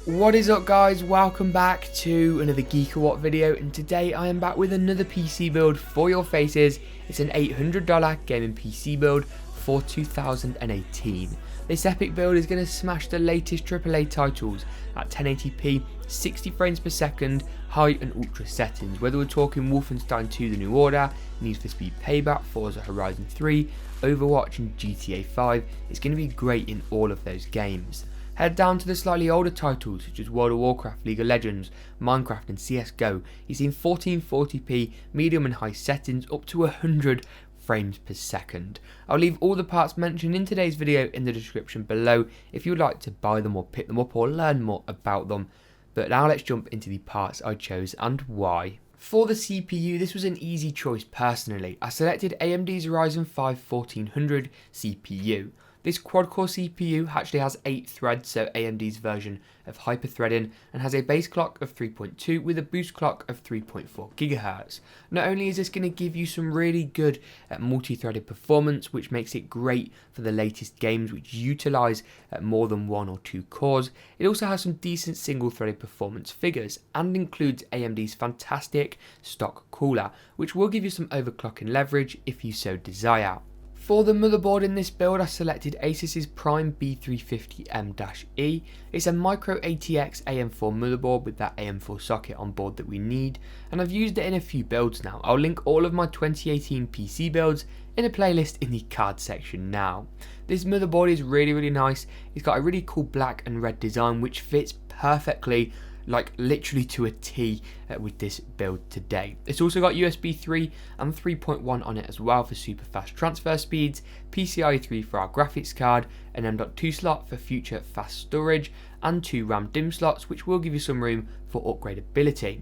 What is up guys, welcome back to another GeekaWhat video, and today I am back with another PC build for your faces. It's an $800 gaming PC build for 2018. This epic build is going to smash the latest AAA titles at 1080p, 60 frames per second, high and ultra settings. Whether we're talking Wolfenstein 2 The New Order, Need for Speed Payback, Forza Horizon 3, Overwatch and GTA 5, it's going to be great in all of those games. Head down to the slightly older titles such as World of Warcraft, League of Legends, Minecraft and CSGO. You're seeing 1440p, medium and high settings up to 100 frames per second. I'll leave all the parts mentioned in today's video in the description below if you would like to buy them or pick them up or learn more about them. But now let's jump into the parts I chose and why. For the CPU, this was an easy choice personally. I selected AMD's Ryzen 5 1400 CPU. This quad-core CPU actually has 8 threads, so AMD's version of hyper-threading, and has a base clock of 3.2 with a boost clock of 3.4 GHz. Not only is this going to give you some really good multi-threaded performance, which makes it great for the latest games which utilise more than 1 or 2 cores, it also has some decent single-threaded performance figures, and includes AMD's fantastic stock cooler, which will give you some overclocking leverage if you so desire. For the motherboard in this build, I selected ASUS's Prime B350M-E. It's a Micro ATX AM4 motherboard with that AM4 socket on board that we need, and I've used it in a few builds now. I'll link all of my 2018 PC builds in a playlist in the card section now. This motherboard is really nice. It's got a really cool black and red design which fits perfectly, like literally to a T with this build today. It's also got USB 3 and 3.1 on it as well for super fast transfer speeds, PCI-E 3 for our graphics card, an M.2 slot for future fast storage, and 2 RAM DIMM slots which will give you some room for upgradability.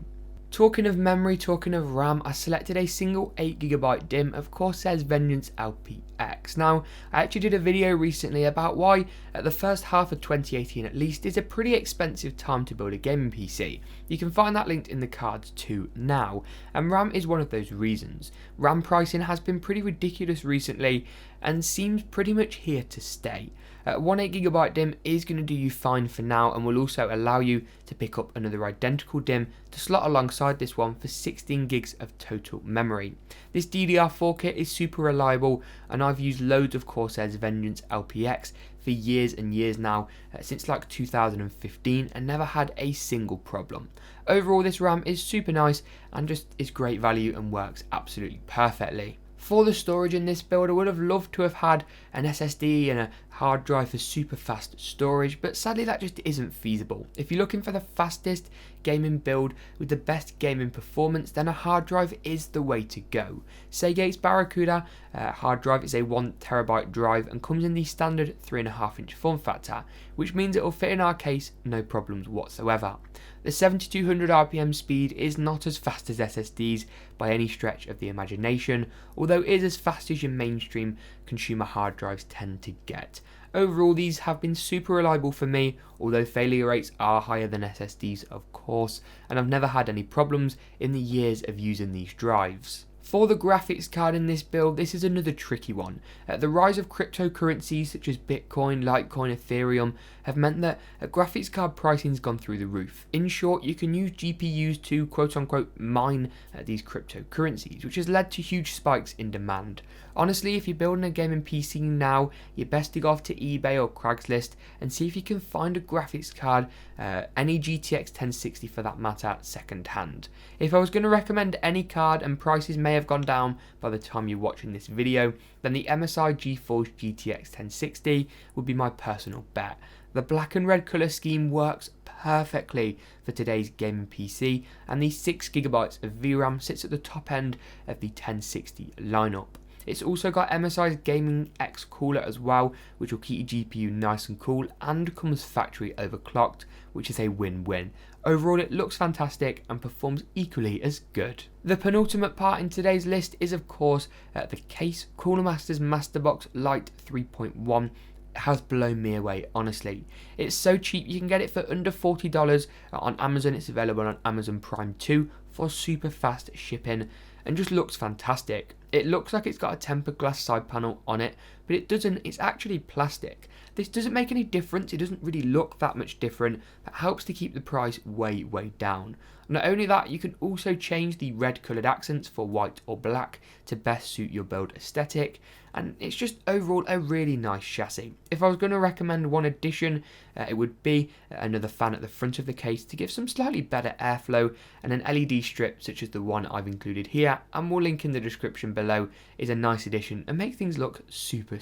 Talking of memory, talking of RAM, I selected a single 8GB DIMM of Corsair's Vengeance LPX. Now, I actually did a video recently about why, at the first half of 2018 at least, is a pretty expensive time to build a gaming PC. You can find that linked in the cards too now, and RAM is one of those reasons. RAM pricing has been pretty ridiculous recently, and seems pretty much here to stay. One 8GB DIMM is going to do you fine for now, and will also allow you to pick up another identical DIMM to slot alongside this one for 16 gigs of total memory. This DDR4 kit is super reliable, and I've used loads of Corsair's Vengeance LPX for years and years now, since like 2015, and never had a single problem. Overall, this RAM is super nice and just is great value and works absolutely perfectly. For the storage in this build, I would have loved to have had an SSD and a hard drive for super fast storage, but sadly that just isn't feasible. If you're looking for the fastest gaming build with the best gaming performance, then a hard drive is the way to go. Seagate's Barracuda hard drive is a 1TB drive and comes in the standard 3.5-inch form factor, which means it will fit in our case no problems whatsoever. The 7200 RPM speed is not as fast as SSDs by any stretch of the imagination, although it is as fast as your mainstream consumer hard drives tend to get. Overall, these have been super reliable for me, although failure rates are higher than SSDs of course, and I've never had any problems in the years of using these drives. For the graphics card in this build, this is another tricky one. The rise of cryptocurrencies such as Bitcoin, Litecoin, Ethereum have meant that graphics card pricing has gone through the roof. In short, you can use GPUs to quote-unquote mine these cryptocurrencies, which has led to huge spikes in demand. Honestly, if you're building a gaming PC now, you're best to go off to eBay or Craigslist and see if you can find a graphics card, any GTX 1060 for that matter, second hand. If I was going to recommend any card, and prices may have gone down by the time you're watching this video, then the MSI GTX 1060 would be my personal bet. The black and red colour scheme works perfectly for today's gaming PC, and the 6GB of VRAM sits at the top end of the 1060 lineup. It's also got MSI's Gaming X cooler as well, which will keep your GPU nice and cool and comes factory overclocked, which is a win-win. Overall, it looks fantastic and performs equally as good. The penultimate part in today's list is of course the case. Cooler Master's Masterbox Lite 3.1 has blown me away, honestly. It's so cheap, you can get it for under $40 on Amazon. It's available on Amazon Prime too for super fast shipping and just looks fantastic. It looks like it's got a tempered glass side panel on it, but it doesn't, it's actually plastic. This doesn't make any difference, it doesn't really look that much different, but helps to keep the price way down. Not only that, you can also change the red coloured accents for white or black to best suit your build aesthetic, and it's just overall a really nice chassis. If I was going to recommend one addition, it would be another fan at the front of the case to give some slightly better airflow, and an LED strip such as the one I've included here and will link in the description below is a nice addition and make things look super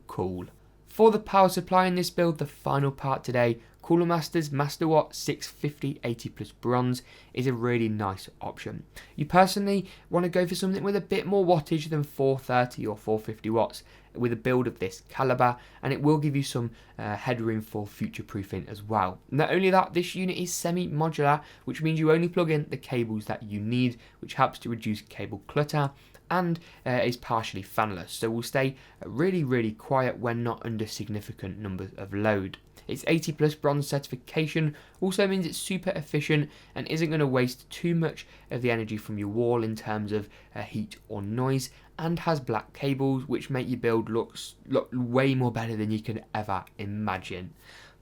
cool. For the power supply in this build, the final part today, Cooler Master's MasterWatt 650 80 Plus Bronze is a really nice option. You personally want to go for something with a bit more wattage than 430 or 450 watts with a build of this caliber, and it will give you some headroom for future proofing as well. Not only that, this unit is semi-modular, which means you only plug in the cables that you need, which helps to reduce cable clutter, and is partially fanless, so will stay really quiet when not under significant numbers of load. Its 80 plus bronze certification also means it's super efficient and isn't going to waste too much of the energy from your wall in terms of heat or noise, and has black cables which make your build look way more better than you could ever imagine.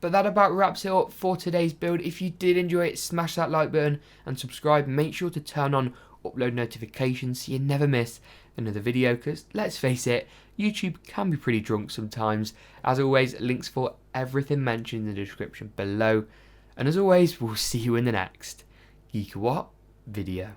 But that about wraps it up for today's build. If you did enjoy it, smash that like button and subscribe. Make sure to turn on upload notifications so you never miss another video, because let's face it, YouTube can be pretty drunk sometimes. As always, links for everything mentioned in the description below, and as always, we'll see you in the next GeekaWhat video.